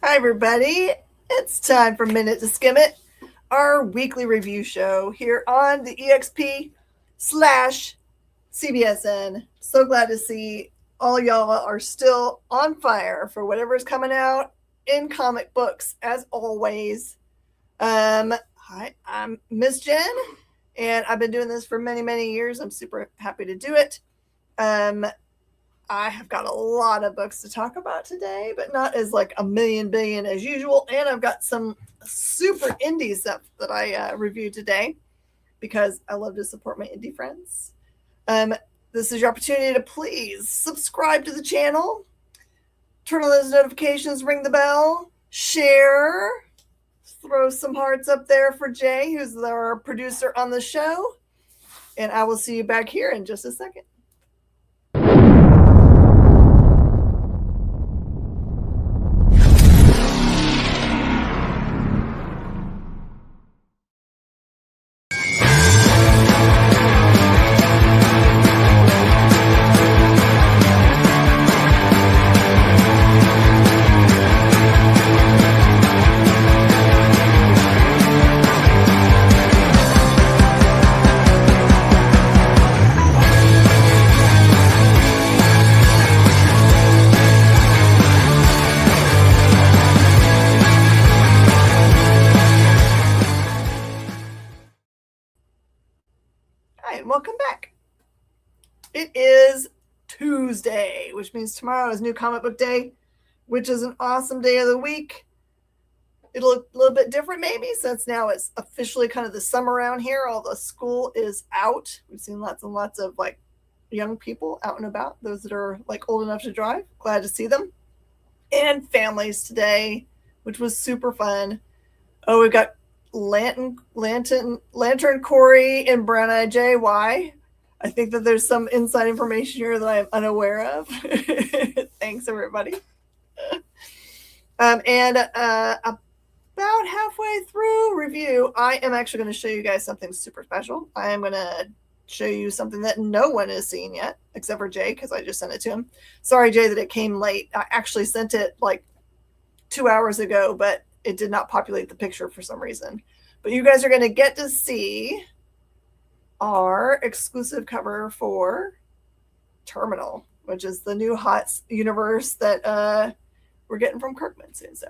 Hi, everybody. It's time for Minute to Skim It, our weekly review show here on the EXP/CBSN. So glad to see all y'all are still on fire for whatever's coming out in comic books, as always. Hi, I'm Miss Jen, and I've been doing this for many, many years. I'm super happy to do it. I have got a lot of books to talk about today, but not as like a million billion as usual. And I've got some super indie stuff that I reviewed today because I love to support my indie friends. This is your opportunity to please subscribe to the channel, turn on those notifications, ring the bell, share, throw some hearts up there for Jay, who's our producer on the show. And I will see you back here in just a second. Welcome back. It is Tuesday, which means tomorrow is New Comic Book Day, which is an awesome day of the week. It'll look a little bit different maybe since now it's officially kind of the summer around here. All the school is out. We've seen lots and lots of like young people out and about, those that are like old enough to drive. Glad to see them. And families today, which was super fun. Oh, we've got Lantern Corey and Brown Eye Jay. Why? I think that there's some inside information here that I'm unaware of. Thanks, everybody. And about halfway through review, I am actually going to show you guys something super special. I am going to show you something that no one has seen yet, except for Jay, because I just sent it to him. Sorry, Jay, that it came late. I actually sent it like 2 hours ago, but it did not populate the picture for some reason. But you guys are going to get to see our exclusive cover for Terminal, which is the new hot universe that we're getting from Kirkman soon. So,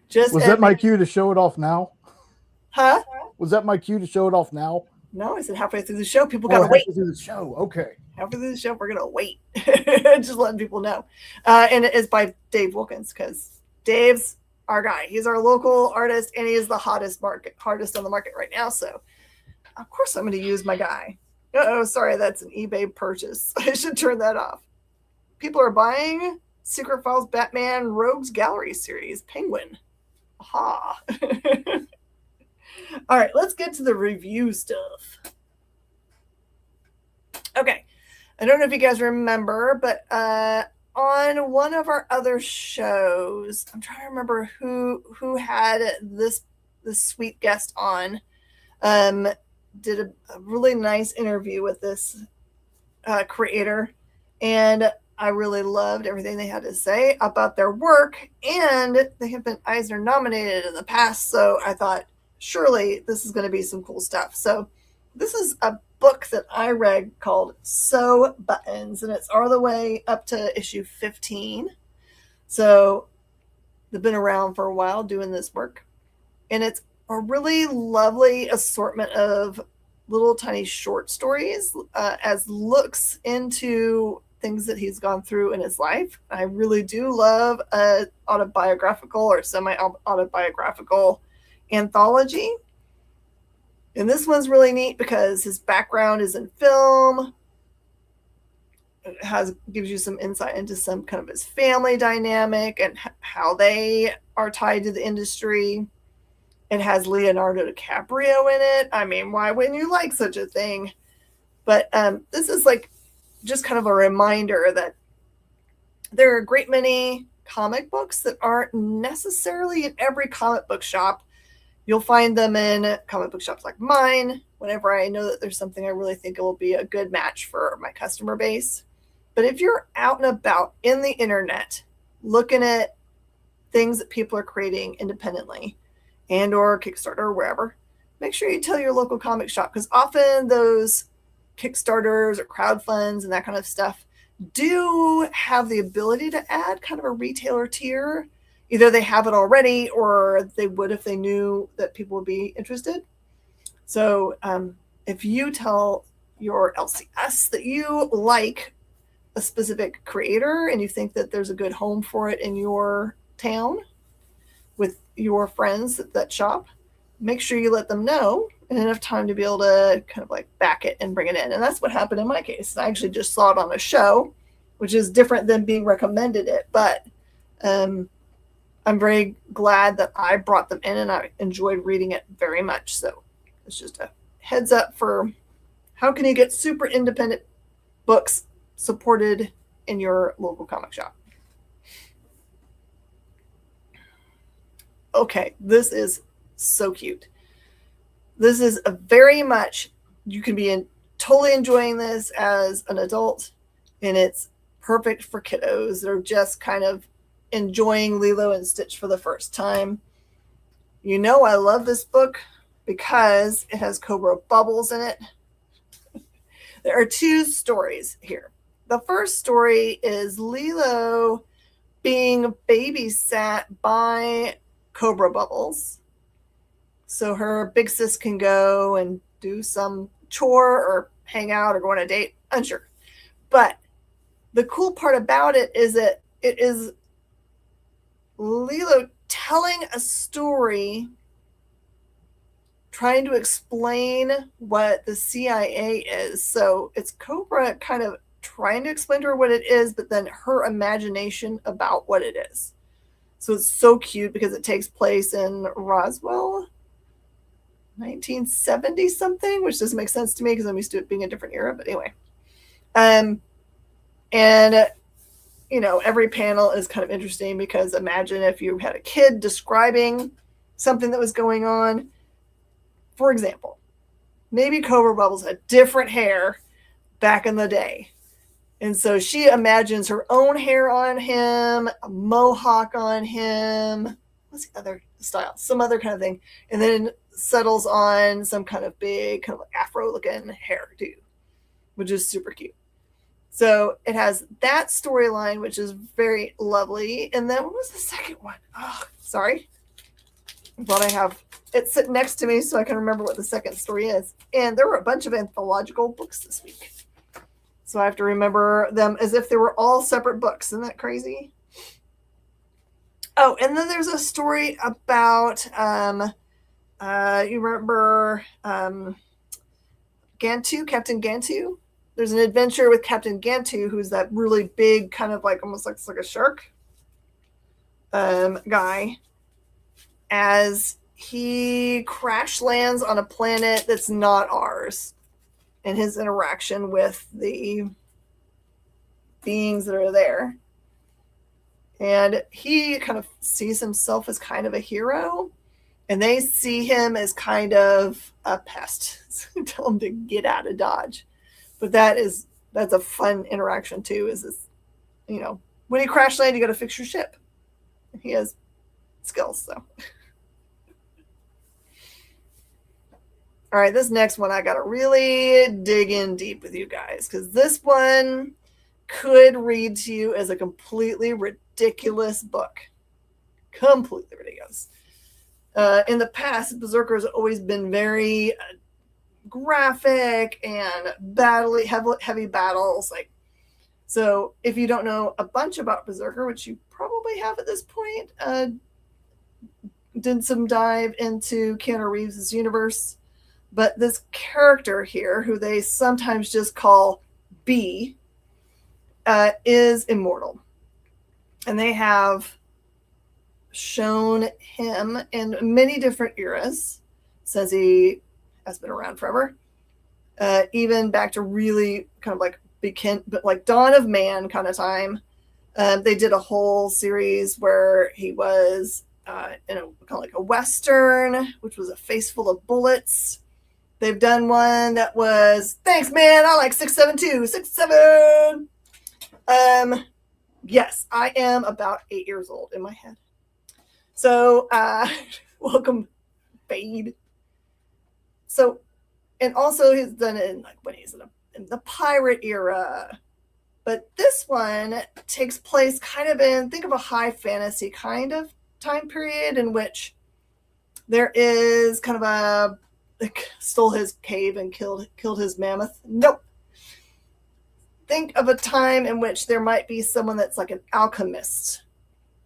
was that my cue to show it off now? Huh? Was that my cue to show it off now? No, I said halfway through the show. People got to wait. Halfway through the show. Okay. Halfway through the show, we're going to wait. Just letting people know. And it is by Dave Wilkins, because Dave's our guy. He's our local artist, and he is the hottest on the market right now. So, of course, I'm going to use my guy. Oh, sorry, that's an eBay purchase. I should turn that off. People are buying Secret Files Batman Rogues Gallery series, Penguin. Aha. All right, let's get to the review stuff. Okay, I don't know if you guys remember, but on one of our other shows, I'm trying to remember who had this sweet guest on. Did a really nice interview with this creator, and I really loved everything they had to say about their work, and they have been Eisner nominated in the past, so I thought, surely this is going to be some cool stuff. So this is a book that I read called Sew Buttons, and it's all the way up to issue 15. So they've been around for a while doing this work, and it's a really lovely assortment of little tiny short stories as looks into things that he's gone through in his life. I really do love a autobiographical or semi-autobiographical anthology. And this one's really neat because his background is in film. It gives you some insight into some kind of his family dynamic and how they are tied to the industry. It has Leonardo DiCaprio in it. I mean, why wouldn't you like such a thing? But this is like just kind of a reminder that there are a great many comic books that aren't necessarily in every comic book shop. You'll find them in comic book shops like mine, whenever I know that there's something I really think it will be a good match for my customer base. But if you're out and about in the internet looking at things that people are creating independently and or Kickstarter or wherever, make sure you tell your local comic shop, because often those Kickstarters or crowd funds and that kind of stuff do have the ability to add kind of a retailer tier. Either they have it already or they would if they knew that people would be interested. So if you tell your LCS that you like a specific creator and you think that there's a good home for it in your town with your friends that shop, make sure you let them know in enough time to be able to kind of like back it and bring it in. And that's what happened in my case. I actually just saw it on a show, which is different than being recommended it, but I'm very glad that I brought them in and I enjoyed reading it very much. So it's just a heads up for how can you get super independent books supported in your local comic shop. Okay, this is so cute. This is a very much, you can be totally enjoying this as an adult, and it's perfect for kiddos. They're just kind of enjoying Lilo and Stitch for the first time. You know I love this book because it has Cobra bubbles in it. There are two stories here. The first story is Lilo being babysat by Cobra Bubbles. So her big sis can go and do some chore or hang out or go on a date. Unsure. But the cool part about it is that it is Lilo telling a story, trying to explain what the CIA is. So it's Cobra kind of trying to explain to her what it is, but then her imagination about what it is. So it's so cute because it takes place in Roswell, 1970 something, which doesn't make sense to me because I'm used to it being a different era. But anyway, and you know, every panel is kind of interesting because imagine if you had a kid describing something that was going on. For example, maybe Cobra Bubbles had different hair back in the day. And so she imagines her own hair on him, a mohawk on him. What's the other style? Some other kind of thing. And then settles on some kind of big, kind of like Afro-looking hairdo, which is super cute. So it has that storyline, which is very lovely. And then what was the second one? Oh, sorry. I thought I have it sitting next to me so I can remember what the second story is. And there were a bunch of anthological books this week. So I have to remember them as if they were all separate books. Isn't that crazy? Oh, and then there's a story about, you remember Gantu, Captain Gantu? There's an adventure with Captain Gantu, who's that really big, kind of like, almost looks like a shark guy, as he crash lands on a planet that's not ours, and his interaction with the beings that are there. And he kind of sees himself as kind of a hero, and they see him as kind of a pest. So tell him to get out of Dodge. But that's a fun interaction too, is this, you know, when you crash land, you got to fix your ship. He has skills, so. All right, this next one, I got to really dig in deep with you guys, because this one could read to you as a completely ridiculous book. Completely ridiculous. In the past, Brzrkr has always been very graphic and heavy battles. Like, so if you don't know a bunch about Brzrkr, which you probably have at this point, did some dive into Keanu Reeves' universe. But this character here, who they sometimes just call B, is immortal. And they have shown him in many different eras, since he has been around forever. Even back to really kind of like like Dawn of Man kind of time. They did a whole series where he was in a kind of like a Western, which was a face full of bullets. They've done one that was, thanks, man, I like 672, 67. Yes, I am about 8 years old in my head. So, welcome, Fade. So, and also he's done it in like when he's in the pirate era. But this one takes place kind of in, think of a high fantasy kind of time period in which there is kind of a, like, stole his cave and killed his mammoth. Nope. Think of a time in which there might be someone that's like an alchemist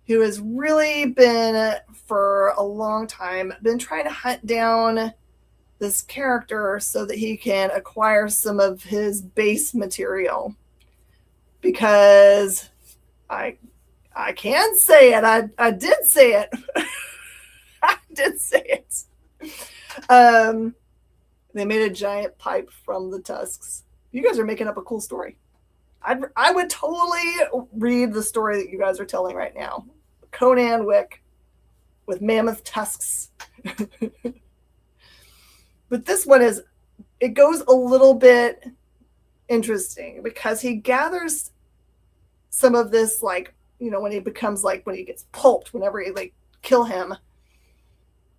who has really been, for a long time, been trying to hunt down this character so that he can acquire some of his base material. Because I can say it. I did say it. I did say it. They made a giant pipe from the tusks. You guys are making up a cool story. I would totally read the story that you guys are telling right now. Conan Wick with mammoth tusks. But this one it goes a little bit interesting because he gathers some of this, like, when he becomes, like, when he gets pulped, whenever you like kill him,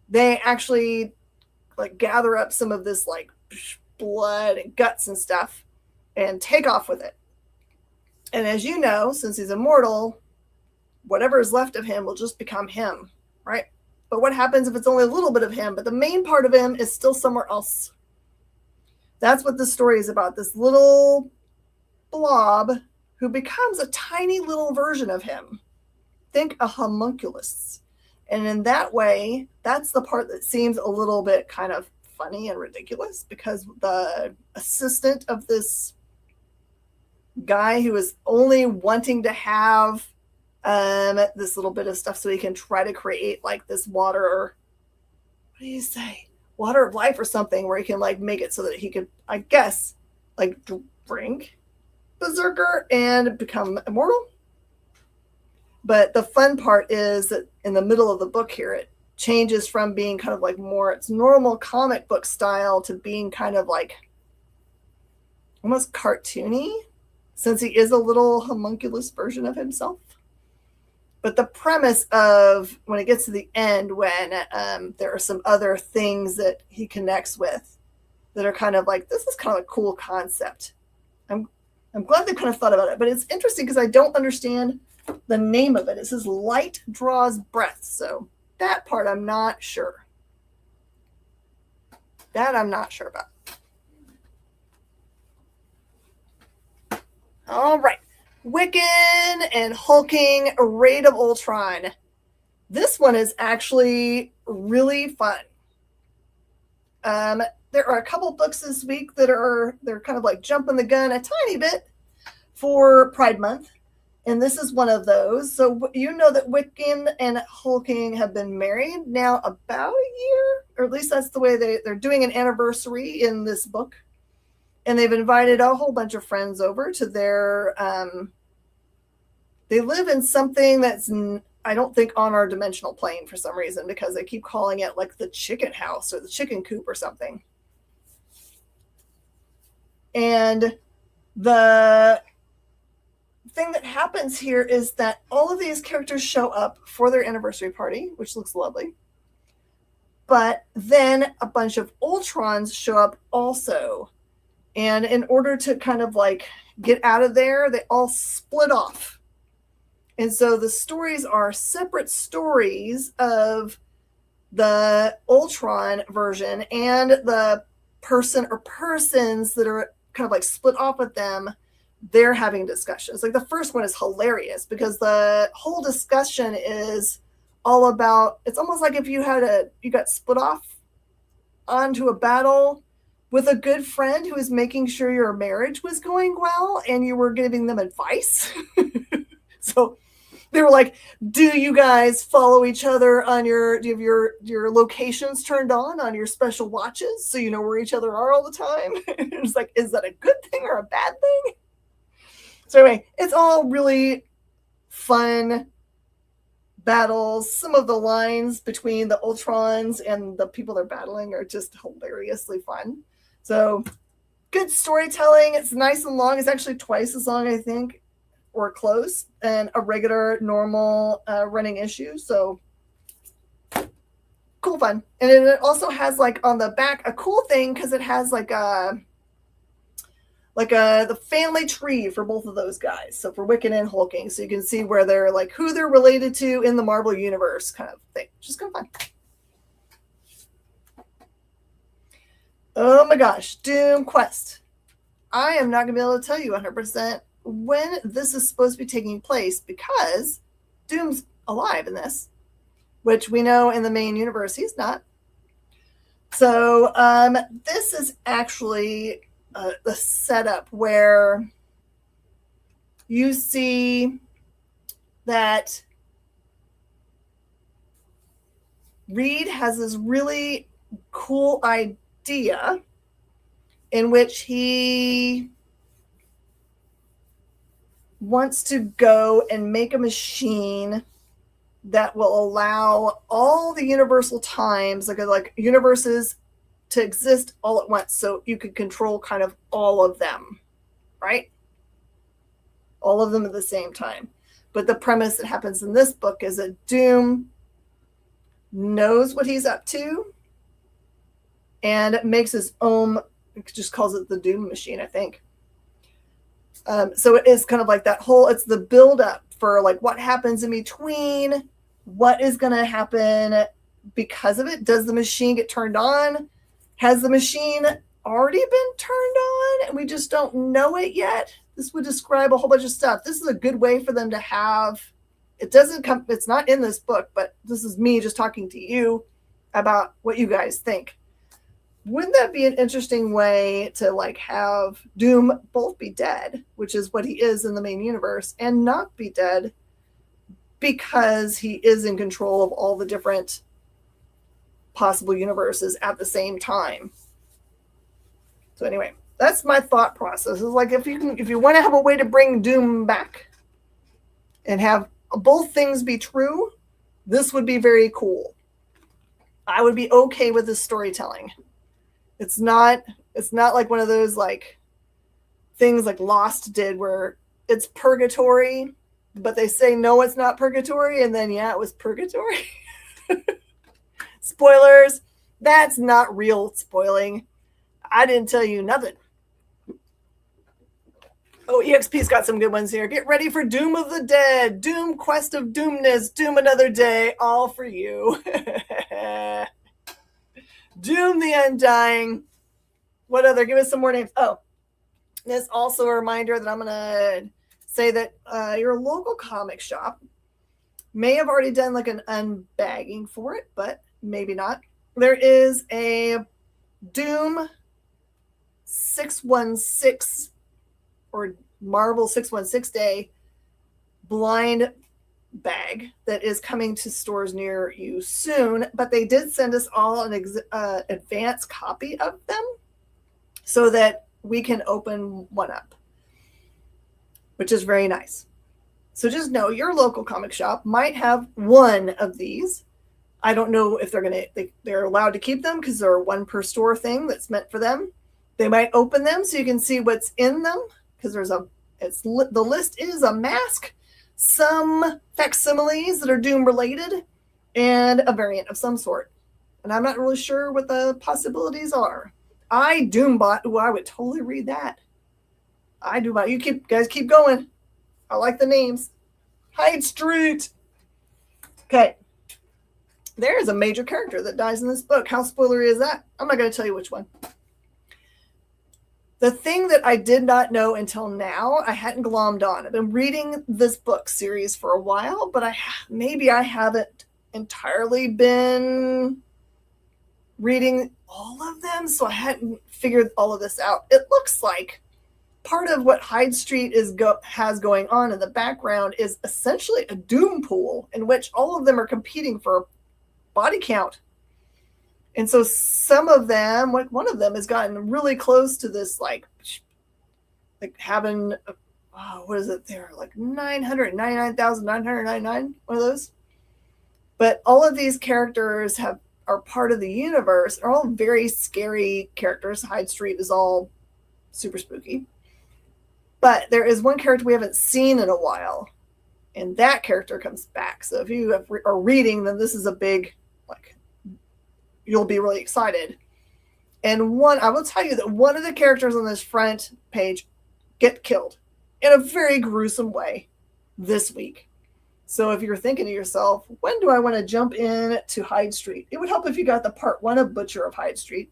they actually like gather up some of this like blood and guts and stuff and take off with it. And as you know, since he's immortal, whatever is left of him will just become him, right? But what happens if it's only a little bit of him, but the main part of him is still somewhere else? That's what this story is about. This little blob who becomes a tiny little version of him. Think a homunculus. And in that way, that's the part that seems a little bit kind of funny and ridiculous, because the assistant of this guy who is only wanting to have this little bit of stuff so he can try to create like this water, what do you say? Water of life or something, where he can like make it so that he could, I guess, like drink Brzrkr and become immortal. But the fun part is that in the middle of the book here, it changes from being kind of like more its normal comic book style to being kind of like almost cartoony, since he is a little homunculus version of himself. But the premise of when it gets to the end, when there are some other things that he connects with that are kind of like, this is kind of a cool concept. I'm glad they kind of thought about it, but it's interesting because I don't understand the name of it. It says light draws breath. So that part I'm not sure. That I'm not sure about. All right. Wiccan and Hulking Raid of Ultron. This one is actually really fun. There are a couple books this week that they're kind of like jumping the gun a tiny bit for Pride Month. And this is one of those. So you know that Wiccan and Hulking have been married now about a year, or at least that's the way they're doing an anniversary in this book. And they've invited a whole bunch of friends over to their, they live in something that's, I don't think, on our dimensional plane for some reason, because they keep calling it like the chicken house or the chicken coop or something. And the thing that happens here is that all of these characters show up for their anniversary party, which looks lovely. But then a bunch of Ultrons show up also. And in order to kind of like get out of there, they all split off. And so the stories are separate stories of the Ultron version and the person or persons that are kind of like split off with them. They're having discussions. Like the first one is hilarious because the whole discussion is all about, it's almost like if you got split off onto a battle with a good friend who was making sure your marriage was going well and you were giving them advice. So they were like, do you guys follow each other on do you have your locations turned on your special watches so you know where each other are all the time? It's like, is that a good thing or a bad thing? So anyway, it's all really fun battles. Some of the lines between the Ultrons and the people they're battling are just hilariously fun. So good storytelling. It's nice and long. It's actually twice as long, I think, or close and a regular normal running issue. So cool fun. And it also has like on the back a cool thing because it has like the family tree for both of those guys. So for Wiccan and Hulking, so you can see where they're like who they're related to in the Marvel universe kind of thing. Just kind of fun. Oh my gosh, Doom Quest. I am not going to be able to tell you 100% when this is supposed to be taking place because Doom's alive in this, which we know in the main universe he's not. So this is actually the setup where you see that Reed has this really cool idea in which he wants to go and make a machine that will allow all the universal times, like universes, to exist all at once, so you could control kind of all of them, right? All of them at the same time. But the premise that happens in this book is that Doom knows what he's up to and makes his own, just calls it the Doom machine, I think. So it is kind of like that whole, it's the build up for like what happens in between, what is going to happen because of it. Does the machine get turned on? Has the machine already been turned on and we just don't know it yet? This would describe a whole bunch of stuff. This is a good way for them to have, it's not in this book, but this is me just talking to you about what you guys think. Wouldn't that be an interesting way to like have Doom both be dead, which is what he is in the main universe, and not be dead because he is in control of all the different possible universes at the same time. So anyway, that's my thought process. It's like if you want to have a way to bring Doom back and have both things be true, this would be very cool. I would be okay with this storytelling. It's not like one of those like things like Lost did where it's purgatory, but they say no, it's not purgatory, and then yeah, it was purgatory. Spoilers, that's not real spoiling. I didn't tell you nothing. Oh, EXP's got some good ones here. Get ready for Doom of the Dead, Doom Quest of Doomness, Doom Another Day, all for you. Doom the Undying. What other? Give us some more names. Oh, there's also a reminder that I'm going to say that your local comic shop may have already done like an unbagging for it, but maybe not. There is a Doom 616 or Marvel 616 Day blind bag that is coming to stores near you soon, but they did send us all an advanced copy of them so that we can open one up, which is very nice. So just know your local comic shop might have one of these. I don't know if they're allowed to keep them because they're one per store thing that's meant for them. They might open them so you can see what's in them because the list is a mask, some facsimiles that are Doom related, and a variant of some sort. And I'm not really sure what the possibilities are. I Doombot. Ooh, I would totally read that. I Doombot. You guys keep going. I like the names. Hyde Street. Okay. There is a major character that dies in this book. How spoilery is that? I'm not going to tell you which one. The thing that I did not know until now, I hadn't glommed on. I've been reading this book series for a while, but maybe I haven't entirely been reading all of them, so I hadn't figured all of this out. It looks like part of what Hyde Street has going on in the background is essentially a Doom pool in which all of them are competing for body count. And so some of them, like one of them has gotten really close to this, like having, what is it there? Like 999,999, one of those. But all of these characters are part of the universe, are all very scary characters. Hyde Street is all super spooky. But there is one character we haven't seen in a while, and that character comes back. So if you are reading, then this is a big, like, you'll be really excited. And I will tell you that one of the characters on this front page get killed in a very gruesome way this week. So if you're thinking to yourself, when do I want to jump in to Hyde Street? It would help if you got the part 1 of Butcher of Hyde Street.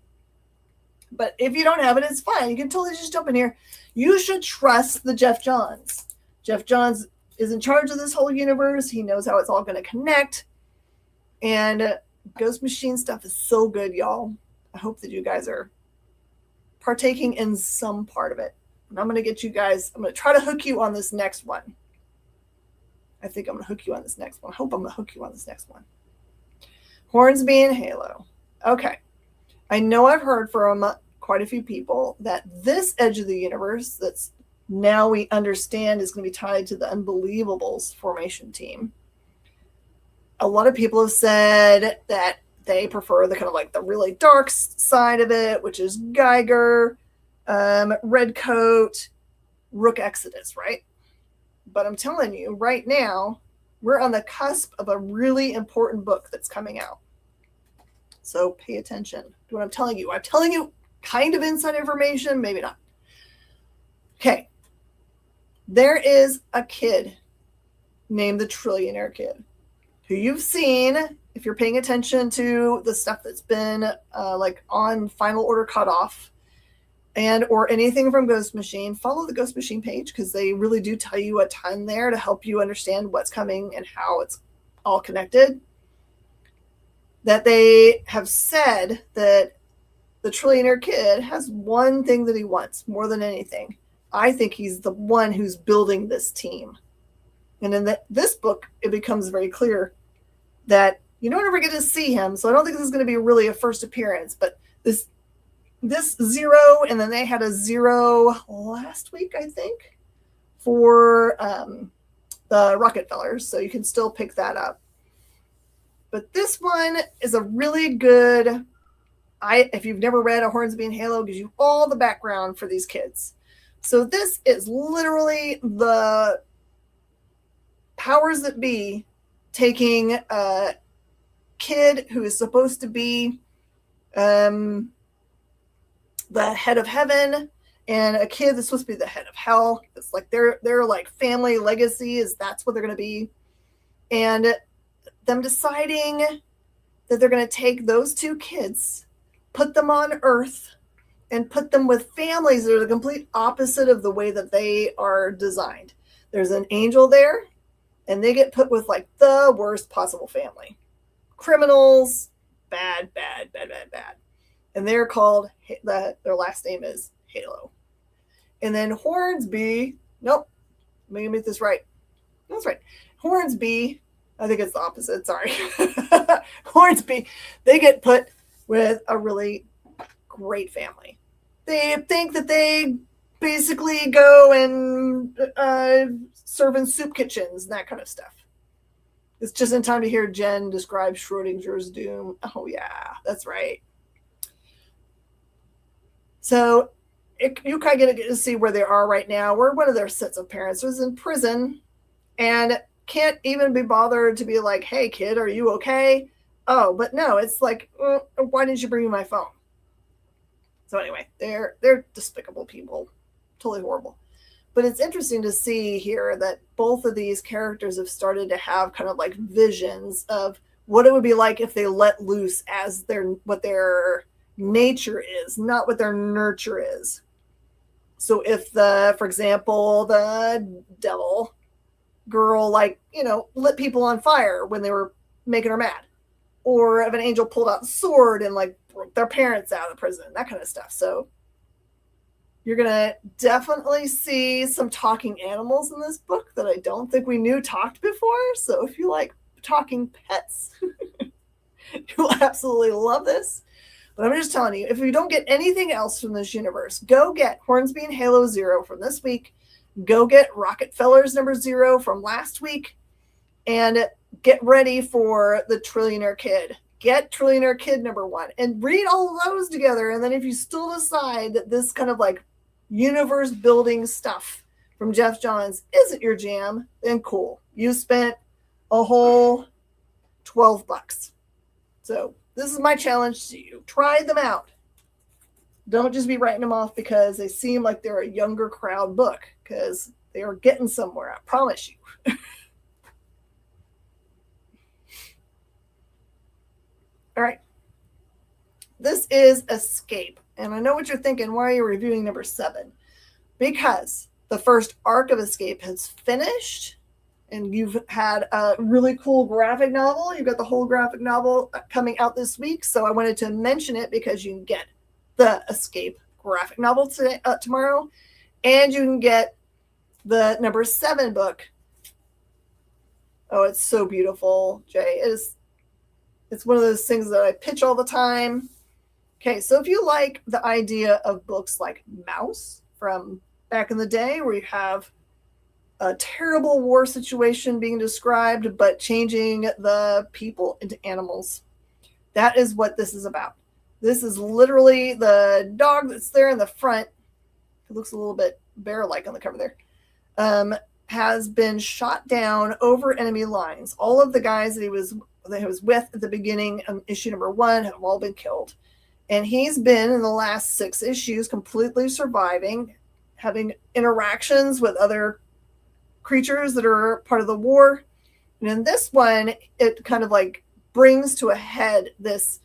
But if you don't have it, it's fine. You can totally just jump in here. You should trust the Jeff Johns. Jeff Johns is in charge of this whole universe. He knows how it's all going to connect. And Ghost Machine stuff is so good, y'all. I hope that you guys are partaking in some part of it. And I'm going to get you guys, I'm going to try to hook you on this next one. I think I'm going to hook you on this next one. I hope I'm going to hook you on this next one. Hornsby and Halo. Okay. I know I've heard from quite a few people that this edge of the universe that's now we understand is going to be tied to the Unbelievables formation team. A lot of people have said that they prefer the kind of like the really dark side of it, which is Geiger, Redcoat, Rook Exodus, right? But I'm telling you, right now, we're on the cusp of a really important book that's coming out. So pay attention to what I'm telling you. I'm telling you kind of inside information, maybe not. Okay. There is a kid named the Trillionaire Kid who you've seen if you're paying attention to the stuff that's been like on Final Order Cutoff and or anything from Ghost Machine. Follow the Ghost Machine page because they really do tell you a ton there to help you understand what's coming and how it's all connected. That they have said that the Trillionaire Kid has one thing that he wants more than anything. I think he's the one who's building this team. And in this book, it becomes very clear that you don't ever get to see him. So I don't think this is going to be really a first appearance. But this 0, and then they had a 0 last week, I think, for the Rockefellers. So you can still pick that up. But this one is a really good, if you've never read a Hornsby and Halo, gives you all the background for these kids. So this is literally the powers that be taking a kid who is supposed to be the head of heaven and a kid that's supposed to be the head of hell. It's like their like family legacy is that's what they're going to be. And them deciding that they're going to take those two kids, put them on Earth, and put them with families that are the complete opposite of the way that they are designed. There's an angel there, and they get put with like the worst possible family. Criminals, bad. And they're called, their last name is Halo. And then Hornsby, nope, let me get this right. That's right. Hornsby, I think it's the opposite, sorry. Hornsby, they get put with a really great family. They think that they basically go and serve in soup kitchens and that kind of stuff. It's just in time to hear Jen describe Schrodinger's doom. Oh, yeah, that's right. So you kind of get to see where they are right now. Where one of their sets of parents was in prison and can't even be bothered to be like, hey, kid, are you okay? Oh, but no, it's like, why didn't you bring me my phone? So anyway, they're despicable people. Totally horrible. But it's interesting to see here that both of these characters have started to have kind of like visions of what it would be like if they let loose as what their nature is, not what their nurture is. So if for example, the devil girl, like, lit people on fire when they were making her mad, or if an angel pulled out the sword and like broke their parents out of prison, that kind of stuff. So you're going to definitely see some talking animals in this book that I don't think we knew talked before. So if you like talking pets, you'll absolutely love this. But I'm just telling you, if you don't get anything else from this universe, go get Hornsby and Halo 0 from this week. Go get Rockefellers number 0 from last week. And get ready for the Trillionaire Kid. Get Trillionaire Kid number 1. And read all of those together. And then if you still decide that this kind of like universe building stuff from Jeff Johns isn't your jam, then cool. You spent a whole $12. So this is my challenge to you. Try them out. Don't just be writing them off because they seem like they're a younger crowd book, because they are getting somewhere, I promise you. All right. This is Escape. And I know what you're thinking. Why are you reviewing number 7? Because the first arc of Escape has finished, and you've had a really cool graphic novel. You've got the whole graphic novel coming out this week. So I wanted to mention it because you can get the Escape graphic novel today, tomorrow, and you can get the number 7 book. Oh, it's so beautiful, Jay. It's one of those things that I pitch all the time. Okay, so if you like the idea of books like Mouse from back in the day, where you have a terrible war situation being described, but changing the people into animals, that is what this is about. This is literally the dog that's there in the front. It looks a little bit bear-like on the cover there. Has been shot down over enemy lines. All of the guys that he was with at the beginning of issue number 1 have all been killed. And he's been, in the last 6 issues, completely surviving, having interactions with other creatures that are part of the war. And in this one, it kind of like brings to a head this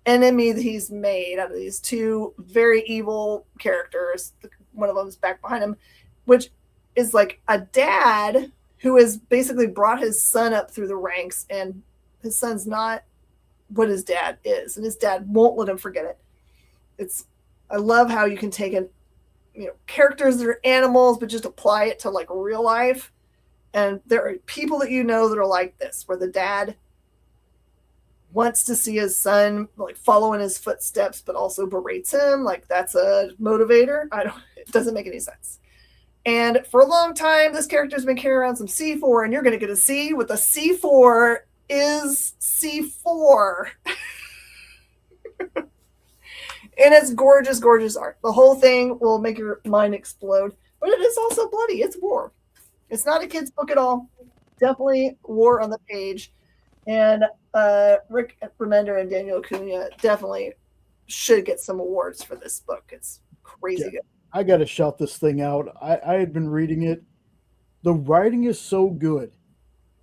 enemy that he's made out of these 2 very evil characters. One of them is back behind him, which is like a dad who has basically brought his son up through the ranks, and his son's not what his dad is, and his dad won't let him forget it. I love how you can take characters that are animals, but just apply it to like real life. And there are people that that are like this, where the dad wants to see his son like follow in his footsteps, but also berates him. Like, that's a motivator. It doesn't make any sense. And for a long time, this character's been carrying around some C4, and you're going to get to see what the C4 is. C4. And it's gorgeous, gorgeous art. The whole thing will make your mind explode, but it is also bloody. It's war. It's not a kid's book at all. Definitely war on the page. And Rick Remender and Daniel Acuna definitely should get some awards for this book. It's crazy good. I got to shout this thing out. I had been reading it. The writing is so good.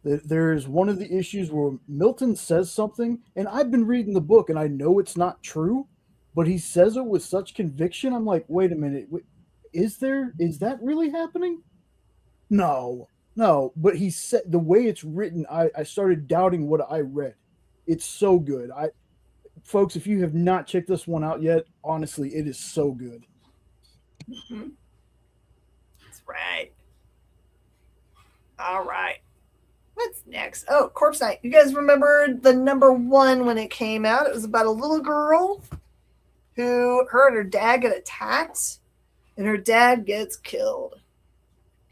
There's one of the issues where Milton says something, and I've been reading the book, and I know it's not true, but he says it with such conviction. I'm like, wait a minute. Is that really happening? No. But he said, the way it's written, I started doubting what I read. It's so good. Folks, if you have not checked this one out yet, honestly, it is so good. Mm-hmm. That's right. All right. What's next? Oh, Corpse Night. You guys remember the number 1 when it came out? It was about a little girl who, her and her dad get attacked, and her dad gets killed.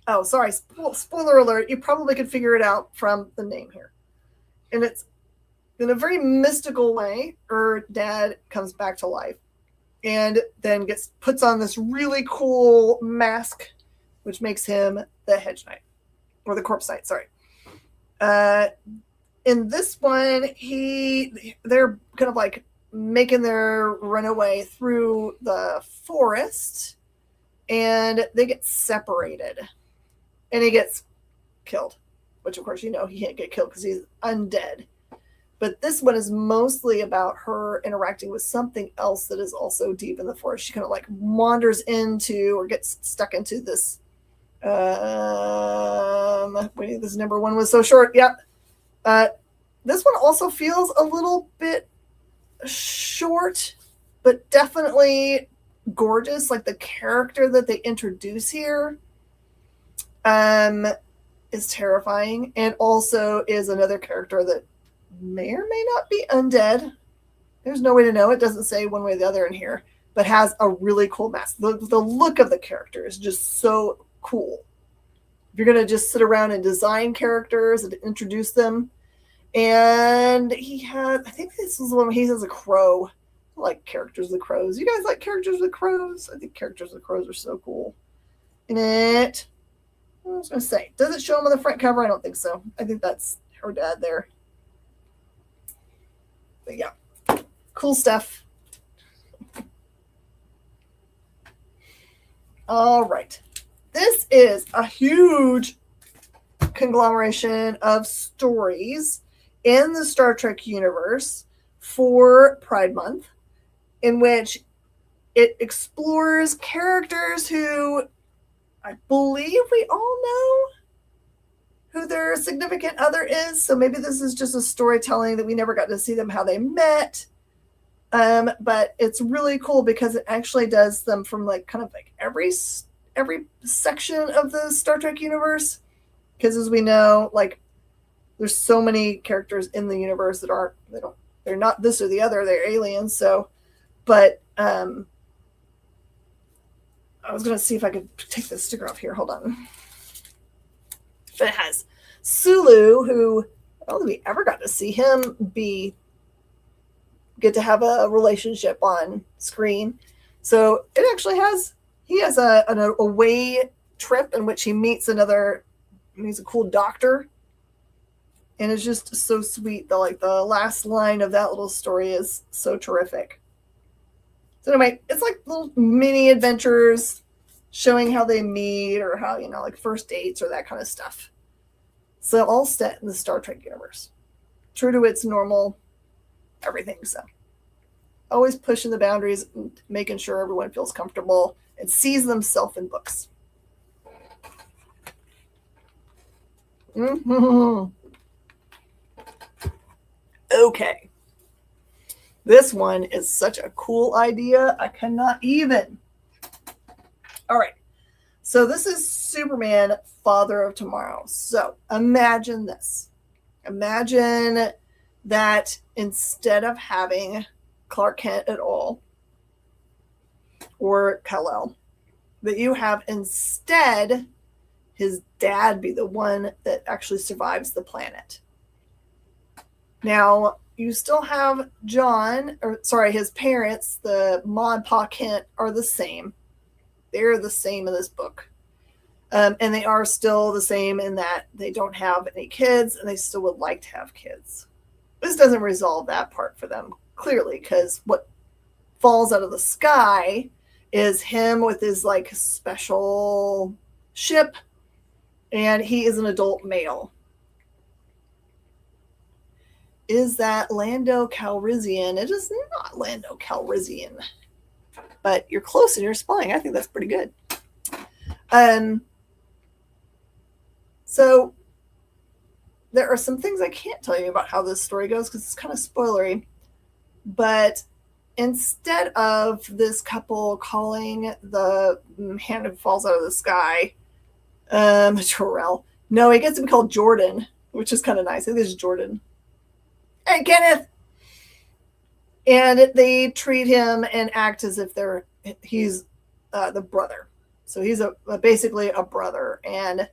Oh, sorry. Spoiler alert. You probably could figure it out from the name here. And it's in a very mystical way. Her dad comes back to life and then puts on this really cool mask, which makes him the Hedge Knight, or the Corpse Knight, sorry. In this one, they're kind of like making their runaway through the forest, and they get separated, and he gets killed, which of course, he can't get killed because he's undead. But this one is mostly about her interacting with something else that is also deep in the forest. She kind of like wanders into, or gets stuck into this. This number 1 was so short. Yeah. This one also feels a little bit short, but definitely gorgeous. Like, the character that they introduce here is terrifying, and also is another character that may or may not be undead. There's no way to know. It doesn't say one way or the other in here, but has a really cool mask. The look of the character is just so cool. If you're going to just sit around and design characters and introduce them. And I think this is the one where he has a crow. I like characters with crows. You guys like characters with crows? I think characters with crows are so cool. In it. I was going to say, does it show him on the front cover? I don't think so. I think that's her dad there. But yeah, cool stuff. All right. This is a huge conglomeration of stories in the Star Trek universe for Pride Month, in which it explores characters who I believe we all know who their significant other is. So maybe this is just a storytelling that we never got to see them how they met. But it's really cool because it actually does them from like kind of like every section of the Star Trek universe. Because as we know, like there's so many characters in the universe that they're not this or the other, they're aliens. So, but I was gonna see if I could take this sticker off here. Hold on. But it has Sulu, who I don't think we ever got to see him get to have a relationship on screen. So it actually he has an away trip in which he meets he's a cool doctor. And it's just so sweet. The last line of that little story is so terrific. So anyway, it's like little mini adventures showing how they meet or how, like first dates or that kind of stuff. So all set in the Star Trek universe. True to its normal everything. So always pushing the boundaries and making sure everyone feels comfortable and sees themselves in books. Mm-hmm. Okay. This one is such a cool idea. I cannot even. All right. So this is Superman, Father of Tomorrow. So imagine this. Imagine that instead of having Clark Kent at all, or Kal-El, that you have instead his dad be the one that actually survives the planet. Now, you still have his parents, the Ma and Pa Kent, are the same. They're the same in this book. And they are still the same in that they don't have any kids and they still would like to have kids. This doesn't resolve that part for them, clearly, because what falls out of the sky is him with his like special ship, and he is an adult male. Is that Lando Calrissian? It is not Lando Calrissian, but you're close in your spelling. I think that's pretty good. So there are some things I can't tell you about how this story goes because it's kind of spoilery. But instead of this couple calling the hand that falls out of the sky, Terrell, no, he gets to be called Jordan, which is kind of nice. I think it's Jordan. Hey, Kenneth. And they treat him and act as if he's the brother. So he's basically a brother. And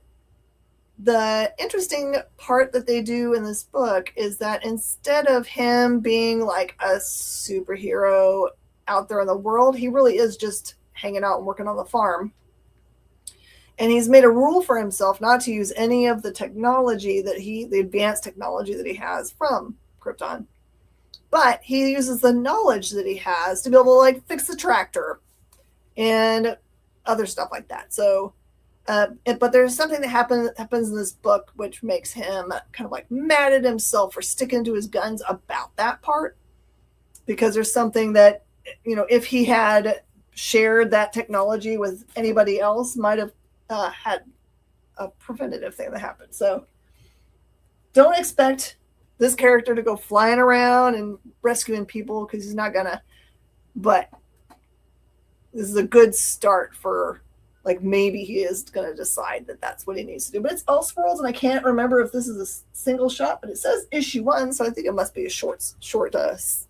the interesting part that they do in this book is that instead of him being like a superhero out there in the world, he really is just hanging out and working on the farm. And he's made a rule for himself not to use any of the technology the advanced technology that he has from Krypton. But he uses the knowledge that he has to be able to like fix the tractor and other stuff like that. So, but there's something that happens in this book which makes him kind of like mad at himself for sticking to his guns about that part. Because there's something that, if he had shared that technology with anybody else, might have had a preventative thing that happened. So don't expect this character to go flying around and rescuing people because he's not gonna. But this is a good start for like maybe he is gonna decide that that's what he needs to do. But it's Elseworlds, and I can't remember if this is a single shot, but it says issue 1, so I think it must be a short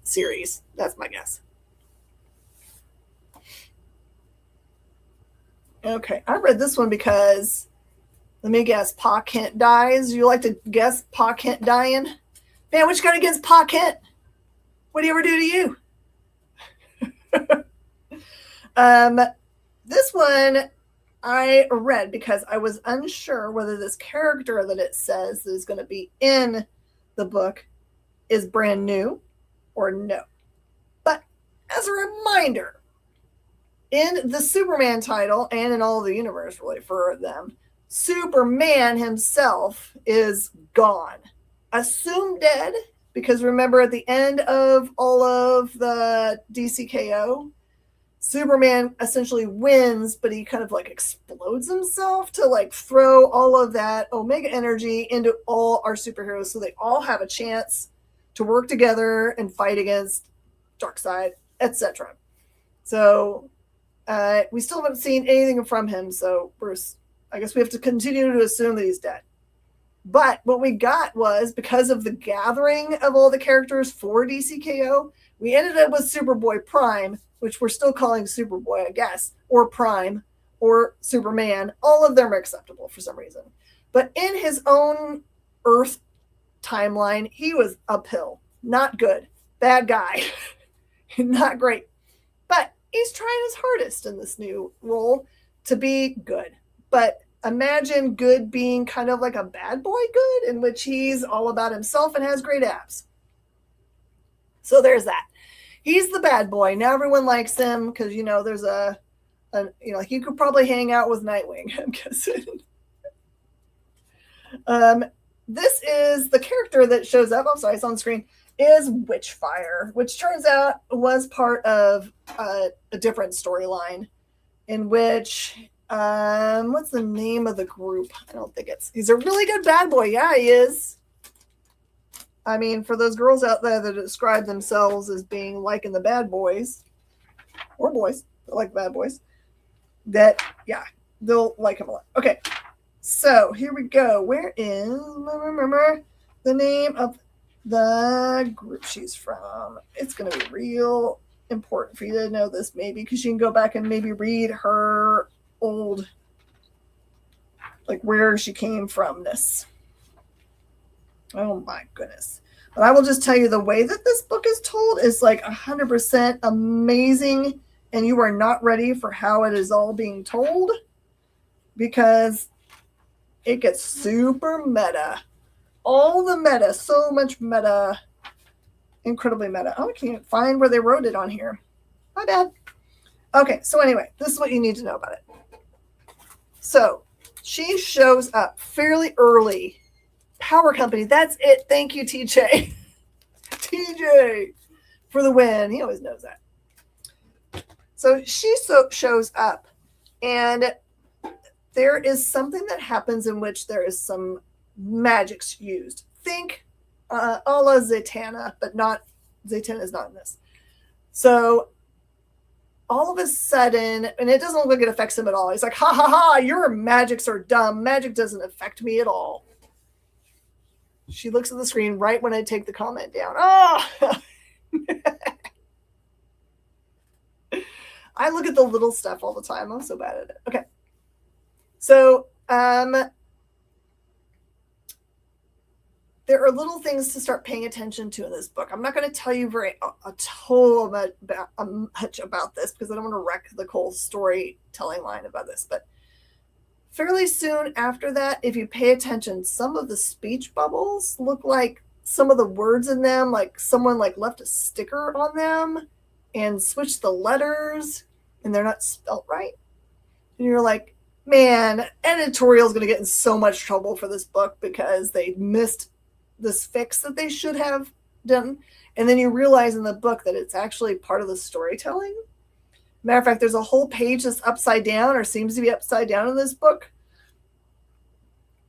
series. That's my guess. Okay, I read this one because, let me guess, Pa Kent dies. You like to guess Pa Kent dying? Man, what you got against Pa Kent? What did he ever do to you? This one I read because I was unsure whether this character that it says is going to be in the book is brand new or no. But as a reminder, in the Superman title and in all the universe, really, for them, Superman himself is gone. Assumed dead, because remember at the end of all of the DCKO, Superman essentially wins, but he kind of like explodes himself to like throw all of that Omega energy into all our superheroes so they all have a chance to work together and fight against Darkseid, etc. So we still haven't seen anything from him, so I guess we have to continue to assume that he's dead. But what we got was, because of the gathering of all the characters for DCKO, we ended up with Superboy Prime, which we're still calling Superboy, I guess, or Prime, or Superman. All of them are acceptable for some reason. But in his own Earth timeline, he was uphill. Not good. Bad guy. Not great. But he's trying his hardest in this new role to be good. But imagine good being kind of like a bad boy good, in which he's all about himself and has great abs. So there's that. He's the bad boy. Now everyone likes him because, you know, there's like you could probably hang out with Nightwing, I'm guessing. This is the character that shows up. I'm sorry, it's on screen. Is Witchfire, which turns out was part of a different storyline in which, what's the name of the group? I don't think he's a really good bad boy. Yeah, he is. I mean, for those girls out there that describe themselves as being liking the bad boys, or boys that like bad boys, that, yeah, they'll like him a lot. Okay, so here we go. Where is, remember the name of the group she's from? It's going to be real important for you to know this, maybe, because you can go back and maybe read her old, like where she came from this. Oh my goodness. But I will just tell you, the way that this book is told is like 100% amazing, and you are not ready for how it is all being told, because it gets super meta. All the meta, so much meta, incredibly meta. Oh, I can't find where they wrote it on here. My bad. Okay, so anyway, this is what you need to know about it. So she shows up fairly early. Power Company, that's it. Thank you, TJ. TJ for the win. He always knows that. So she shows up, and there is something that happens in which there is some magics used. Think a la Zatanna, but not, Zatanna is not in this. So all of a sudden, and it doesn't look like it affects him at all. He's like, ha ha ha, your magics are dumb. Magic doesn't affect me at all. She looks at the screen right when I take the comment down. Oh! I look at the little stuff all the time. I'm so bad at it. Okay. So, there are little things to start paying attention to in this book. I'm not going to tell you much about this, because I don't want to wreck the whole storytelling line about this. But fairly soon after that, if you pay attention, some of the speech bubbles look like some of the words in them, like someone like left a sticker on them and switched the letters, and they're not spelt right. And you're like, man, editorial's going to get in so much trouble for this book because they missed this fix that they should have done. And then you realize in the book that it's actually part of the storytelling. Matter of fact, there's a whole page that's upside down, or seems to be upside down in this book.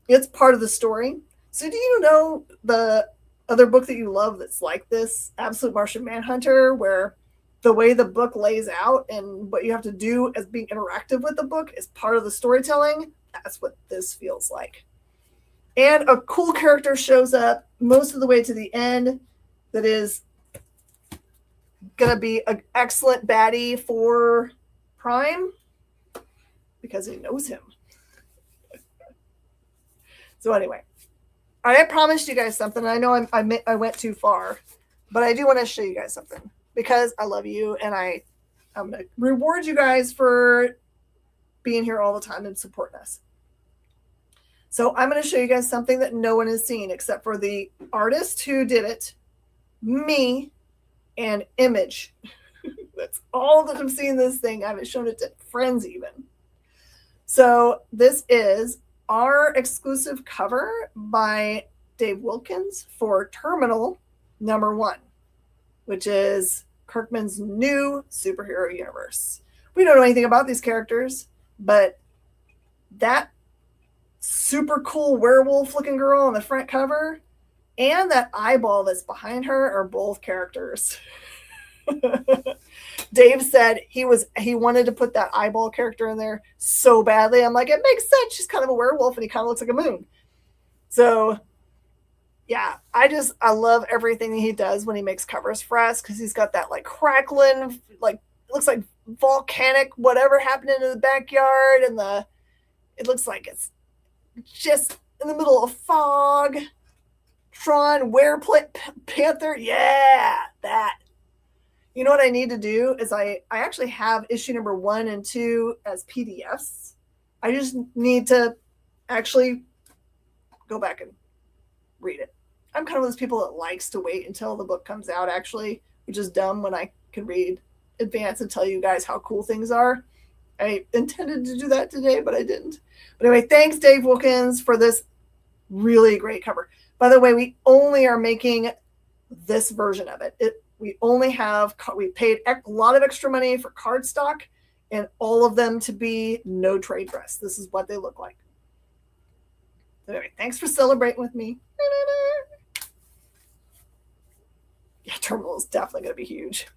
It's part of the story. So do you know the other book that you love that's like this, Absolute Martian Manhunter, where the way the book lays out and what you have to do as being interactive with the book is part of the storytelling? That's what this feels like. And a cool character shows up most of the way to the end that is going to be an excellent baddie for Prime, because he knows him. So anyway, I promised you guys something. I know I went too far, but I do want to show you guys something, because I love you, and I'm going to reward you guys for being here all the time and supporting us. So I'm going to show you guys something that no one has seen except for the artist who did it, me, and Image. That's all that I'm seeing this thing. I haven't shown it to friends even. So this is our exclusive cover by Dave Wilkins for Terminal #1, which is Kirkman's new superhero universe. We don't know anything about these characters, but that super cool werewolf looking girl on the front cover and that eyeball that's behind her are both characters. Dave said he wanted to put that eyeball character in there so badly. I'm like, it makes sense. She's kind of a werewolf and he kind of looks like a moon. So yeah, I love everything he does when he makes covers for us, because he's got that like crackling, like it looks like volcanic whatever happening in the backyard, and it looks like it's just in the middle of fog. Tron Panther, yeah, that. You know what I need to do is I actually have issue #1 and 2 as PDFs. I just need to actually go back and read it. I'm kind of one of those people that likes to wait until the book comes out, actually, which is dumb when I can read advance and tell you guys how cool things are. I intended to do that today, but I didn't. But anyway, thanks, Dave Wilkins, for this really great cover. By the way, we only are making this version of it. We paid a lot of extra money for cardstock and all of them to be no trade dress. This is what they look like. Anyway, thanks for celebrating with me. Yeah, Terminal is definitely going to be huge.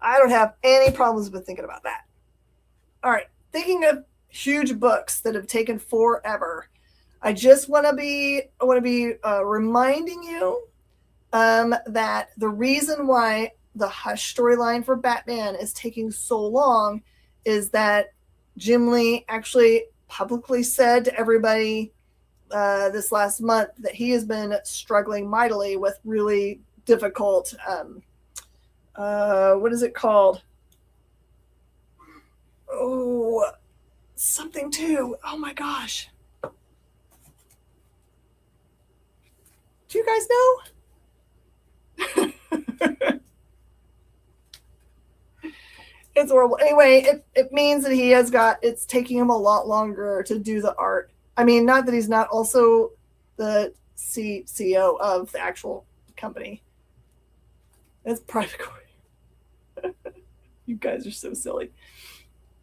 I don't have any problems with thinking about that. All right, thinking of huge books that have taken forever, I just want to be reminding you that the reason why the Hush storyline for Batman is taking so long is that Jim Lee actually publicly said to everybody this last month that he has been struggling mightily with really difficult, what is it called? Oh, something too. Oh my gosh. Do you guys know? It's horrible. Anyway, it means that it's taking him a lot longer to do the art. I mean, not that he's not also the CEO of the actual company. It's private. You guys are so silly.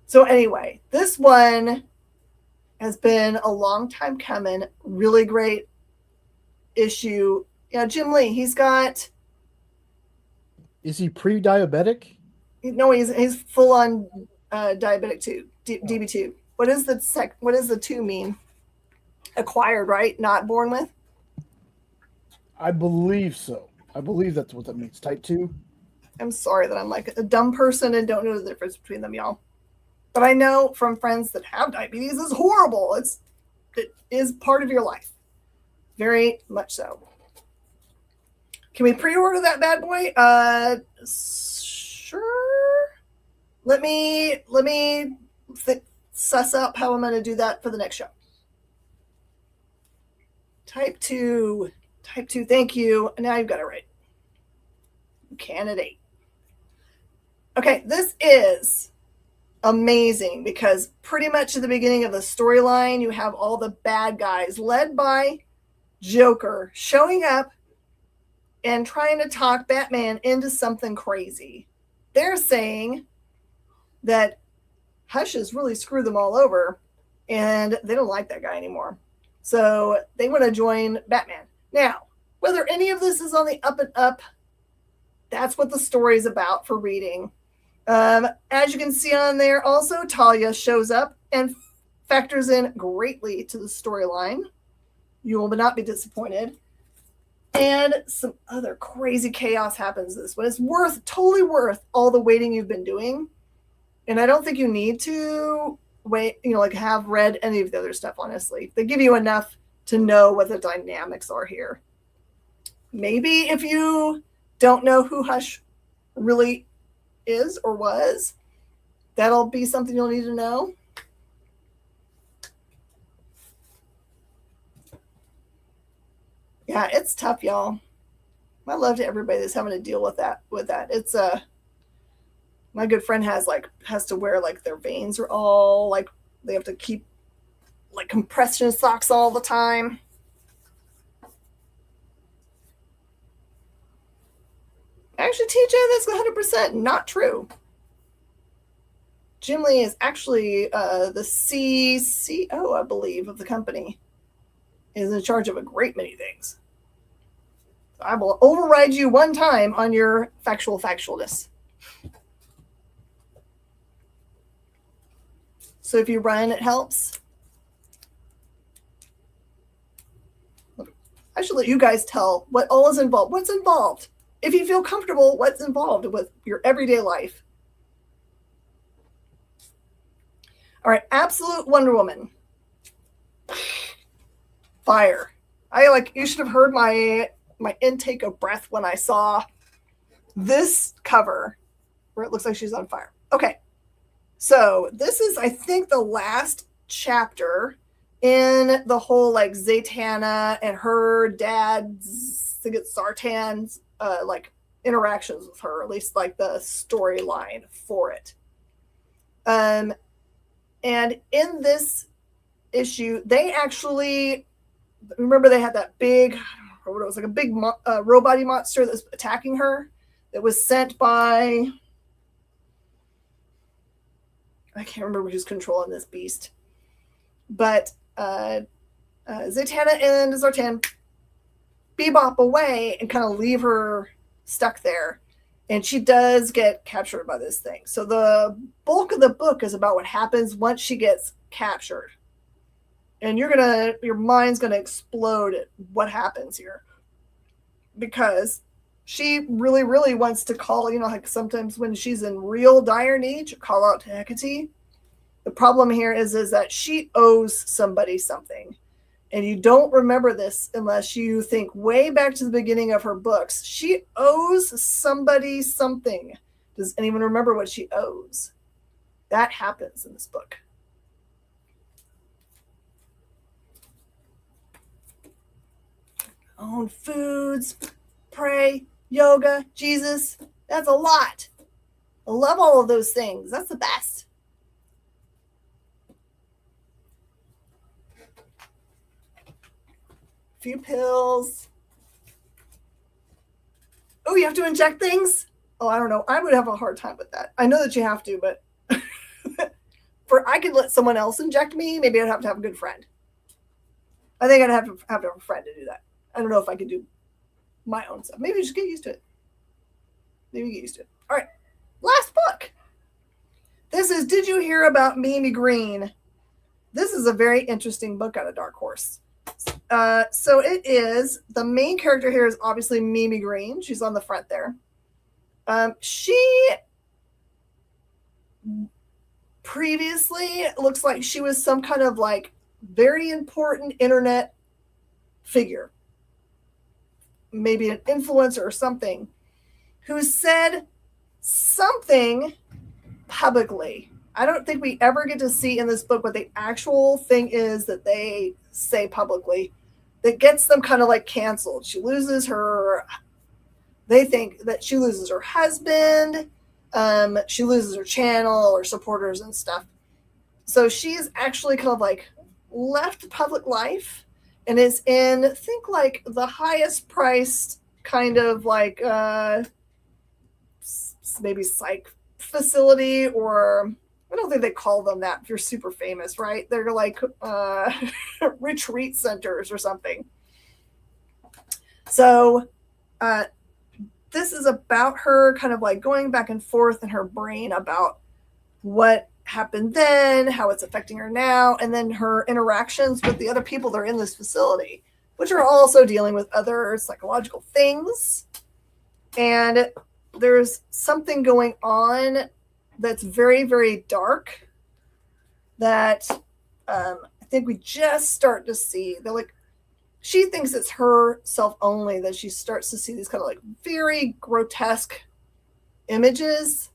So anyway, this one has been a long time coming. Really great issue. Yeah, Jim Lee, he's got... Is he pre-diabetic? No, he's full on diabetic 2, DB2. What does the 2 mean? Acquired, right? Not born with? I believe so. I believe that's what that means. Type 2? I'm sorry that I'm like a dumb person and don't know the difference between them, y'all. But I know from friends that have diabetes, it's horrible. It is part of your life. Very much so. Can we pre-order that bad boy? Sure. Let me suss up how I'm going to do that for the next show. Type 2. Thank you. Now you've got it right. Candidate. Okay, this is amazing because pretty much at the beginning of the storyline, you have all the bad guys led by Joker showing up and trying to talk Batman into something crazy. They're saying that Hush has really screwed them all over and they don't like that guy anymore. So they want to join Batman. Now, whether any of this is on the up and up, that's what the story is about for reading. As you can see on there, also, Talia shows up and factors in greatly to the storyline. You will not be disappointed. And some other crazy chaos happens this one. It's totally worth all the waiting you've been doing. And I don't think you need to wait, have read any of the other stuff, honestly. They give you enough to know what the dynamics are here. Maybe if you don't know who Hush really is or was, that'll be something you'll need to know. Yeah, it's tough, y'all. My love to everybody that's having to deal with that. It's my good friend has to wear like their veins are all like they have to keep like compression socks all the time. Actually, TJ, that's 100% not true. Jim Lee is actually the CCO, I believe, of the company. Is in charge of a great many things. So I will override you one time on your factualness. So if you run, it helps. I should let you guys tell what all is involved. What's involved? If you feel comfortable, what's involved with your everyday life? All right, absolute Wonder Woman. Fire. You should have heard my intake of breath when I saw this cover where it looks like she's on fire. Okay. So this is, I think, the last chapter in the whole like Zatanna and her dad's, I think it's Zartan's like interactions with her, at least like the storyline for it. And in this issue, they actually remember they had that big, or what it was like a big robot monster that was attacking her that was sent by, I can't remember who's controlling this beast, but Zatanna and Zartan bebop away and kind of leave her stuck there. And she does get captured by this thing. So the bulk of the book is about what happens once she gets captured. And your mind's gonna explode at what happens here. Because she really, really wants to call, like sometimes when she's in real dire need, she'll call out to Hecate. The problem here is that she owes somebody something. And you don't remember this unless you think way back to the beginning of her books. She owes somebody something. Does anyone remember what she owes? That happens in this book. Own foods, pray, yoga, Jesus. That's a lot. I love all of those things. That's the best. Few pills. Oh, you have to inject things? Oh, I don't know. I would have a hard time with that. I know that you have to, but I could let someone else inject me. Maybe I'd have to have a good friend. I think I'd have to have a friend to do that. I don't know if I could do my own stuff. Maybe just get used to it. All right. Last book. This is Did You Hear About Mimi Green? This is a very interesting book out of Dark Horse. So it is, the main character here is obviously Mimi Green. She's on the front there. She previously looks like she was some kind of like very important internet figure, maybe an influencer or something, who said something publicly. I don't think we ever get to see in this book what the actual thing is that they say publicly that gets them kind of like canceled. They think that she loses her husband, she loses her channel or supporters and stuff. So she's actually kind of like left public life and is in, I think, like the highest priced kind of like maybe psych facility, or I don't think they call them that if you're super famous, right? They're like retreat centers or something. So this is about her kind of like going back and forth in her brain about what happened then, how it's affecting her now, and then her interactions with the other people that are in this facility, which are also dealing with other psychological things. And there's something going on that's very, very dark that I think we just start to see. They're like, she thinks it's herself only that she starts to see these kind of like very grotesque images,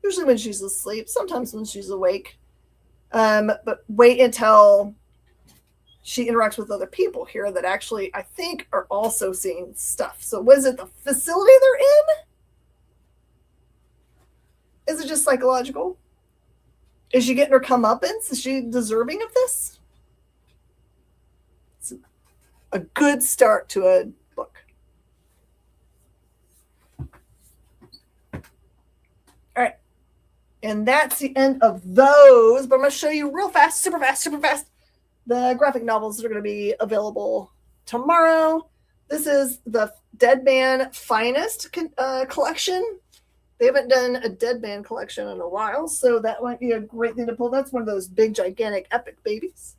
usually when she's asleep, sometimes when she's awake. But wait until she interacts with other people here that actually, I think, are also seeing stuff. So was it the facility they're in? Is it just psychological? Is she getting her comeuppance? Is she deserving of this? It's a good start to a book. All right. And that's the end of those. But I'm going to show you real fast, super fast, the graphic novels that are going to be available tomorrow. This is the Dead Man Finest collection. They haven't done a Dead Man collection in a while, so that might be a great thing to pull. That's one of those big, gigantic, epic babies.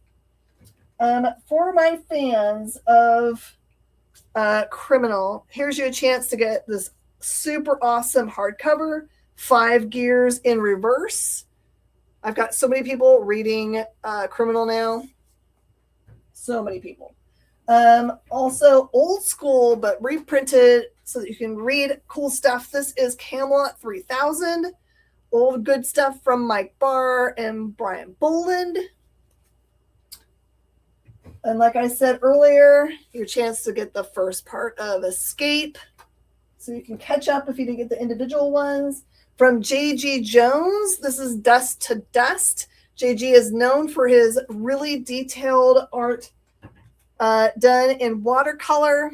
For my fans of Criminal, here's your chance to get this super awesome hardcover, 5 Gears in Reverse. I've got so many people reading Criminal now. So many people. Also old school, but reprinted so that you can read cool stuff. This is Camelot 3000. Old good stuff from Mike Barr and Brian Boland. And like I said earlier, your chance to get the first part of Escape. So you can catch up if you didn't get the individual ones. From J.G. Jones, this is Dust to Dust. J.G. is known for his really detailed art done in watercolor.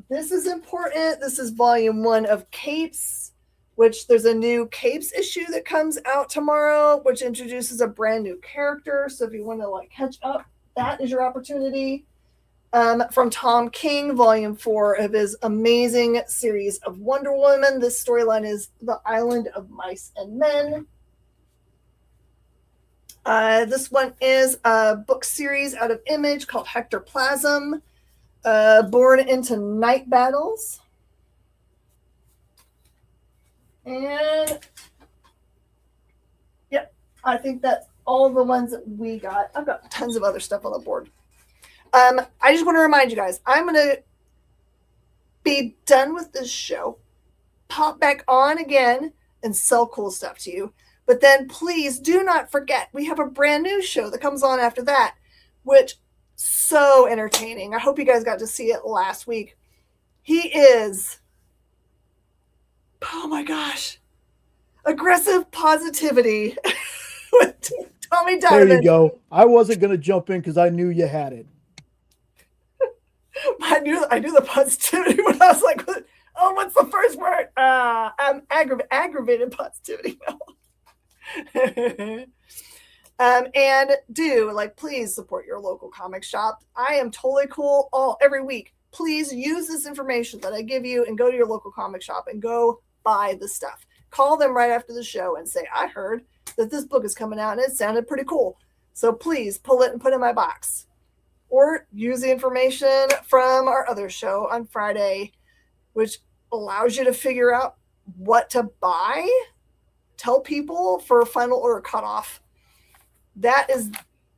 This is important. This is volume 1 of Capes, which there's a new Capes issue that comes out tomorrow, which introduces a brand new character. So if you want to like catch up, that is your opportunity. From Tom King, volume 4 of his amazing series of Wonder Woman. This storyline is The Island of Mice and Men. This one is a book series out of Image called Hectoplasm, Born into Night Battles. And yep, I think that's all the ones that we got. I've got tons of other stuff on the board. I just want to remind you guys, I'm going to be done with this show, pop back on again, and sell cool stuff to you. But then please do not forget, we have a brand new show that comes on after that, which so entertaining. I hope you guys got to see it last week. He is, oh my gosh, Aggressive Positivity with Tommy Diamond. There you go. I wasn't going to jump in because I knew you had it. I knew the positivity when I was like, oh, what's the first word? I'm aggravated positivity. And please support your local comic shop. I am totally cool every week. Please use this information that I give you and go to your local comic shop and go buy the stuff. Call them right after the show and say, I heard that this book is coming out and it sounded pretty cool. So please pull it and put it in my box. Or use the information from our other show on Friday, which allows you to figure out what to buy. Tell people for final order cutoff.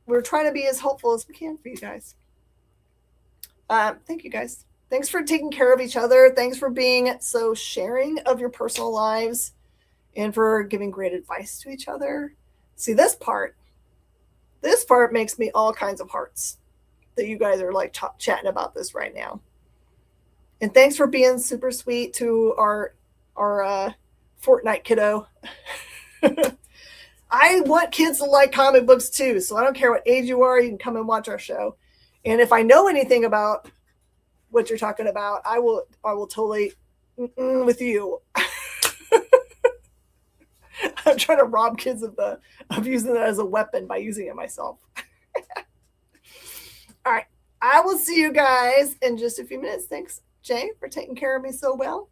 We're trying to be as helpful as we can for you guys. Thank you guys. Thanks for taking care of each other. Thanks for being so sharing of your personal lives and for giving great advice to each other. See, this part makes me all kinds of hearts that you guys are like chatting about this right now. And thanks for being super sweet to our Fortnite kiddo. I want kids to like comic books too, so I don't care what age you are, you can come and watch our show. And if I know anything about what you're talking about, I will totally with you. I'm trying to rob kids of using it as a weapon by using it myself. All right. I will see you guys in just a few minutes. Thanks, Jay, for taking care of me so well.